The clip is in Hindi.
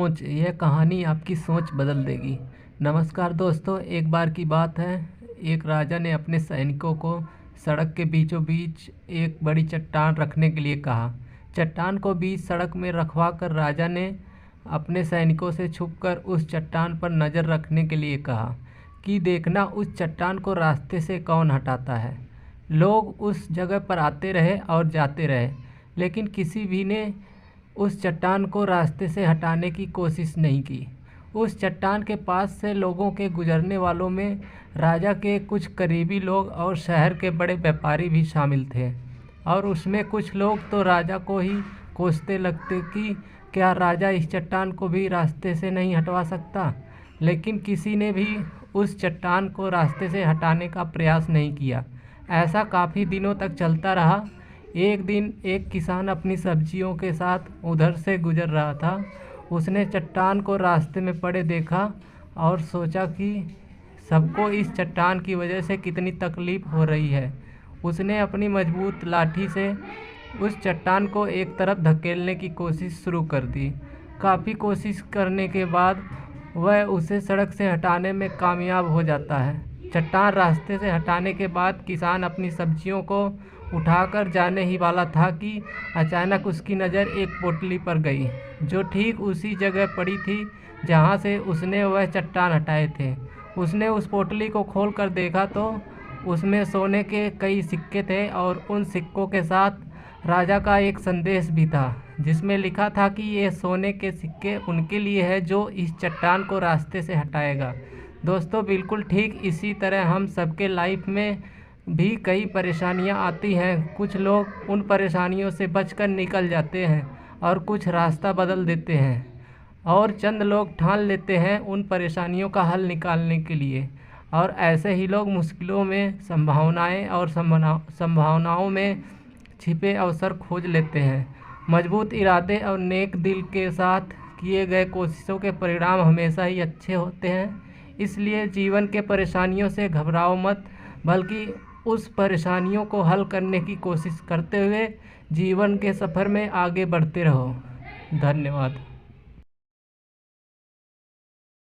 सोच, यह कहानी आपकी सोच बदल देगी। नमस्कार दोस्तों, एक बार की बात है, एक राजा ने अपने सैनिकों को सड़क के बीचों बीच एक बड़ी चट्टान रखने के लिए कहा। चट्टान को बीच सड़क में रखवा कर राजा ने अपने सैनिकों से छुपकर उस चट्टान पर नज़र रखने के लिए कहा कि देखना उस चट्टान को रास्ते से कौन हटाता है। लोग उस जगह पर आते रहे और जाते रहे, लेकिन किसी भी ने उस चट्टान को रास्ते से हटाने की कोशिश नहीं की। उस चट्टान के पास से लोगों के गुजरने वालों में राजा के कुछ करीबी लोग और शहर के बड़े व्यापारी भी शामिल थे, और उसमें कुछ लोग तो राजा को ही कोसते लगते कि क्या राजा इस चट्टान को भी रास्ते से नहीं हटवा सकता। लेकिन किसी ने भी उस चट्टान को रास्ते से हटाने का प्रयास नहीं किया। ऐसा काफ़ी दिनों तक चलता रहा। एक दिन एक किसान अपनी सब्जियों के साथ उधर से गुजर रहा था। उसने चट्टान को रास्ते में पड़े देखा और सोचा कि सबको इस चट्टान की वजह से कितनी तकलीफ़ हो रही है। उसने अपनी मजबूत लाठी से उस चट्टान को एक तरफ धकेलने की कोशिश शुरू कर दी। काफ़ी कोशिश करने के बाद वह उसे सड़क से हटाने में कामयाब हो जाता है। चट्टान रास्ते से हटाने के बाद किसान अपनी सब्जियों को उठाकर जाने ही वाला था कि अचानक उसकी नज़र एक पोटली पर गई, जो ठीक उसी जगह पड़ी थी जहाँ से उसने वह चट्टान हटाए थे। उसने उस पोटली को खोलकर देखा तो उसमें सोने के कई सिक्के थे, और उन सिक्कों के साथ राजा का एक संदेश भी था, जिसमें लिखा था कि ये सोने के सिक्के उनके लिए है जो इस चट्टान को रास्ते से हटाएगा। दोस्तों, बिल्कुल ठीक इसी तरह हम सबके लाइफ में भी कई परेशानियां आती हैं। कुछ लोग उन परेशानियों से बचकर निकल जाते हैं और कुछ रास्ता बदल देते हैं, और चंद लोग ठान लेते हैं उन परेशानियों का हल निकालने के लिए, और ऐसे ही लोग मुश्किलों में संभावनाएं और संभावनाओं में छिपे अवसर खोज लेते हैं। मजबूत इरादे और नेक दिल के साथ किए गए कोशिशों के परिणाम हमेशा ही अच्छे होते हैं। इसलिए जीवन के परेशानियों से घबराओ मत, बल्कि उस परेशानियों को हल करने की कोशिश करते हुए जीवन के सफ़र में आगे बढ़ते रहो। धन्यवाद।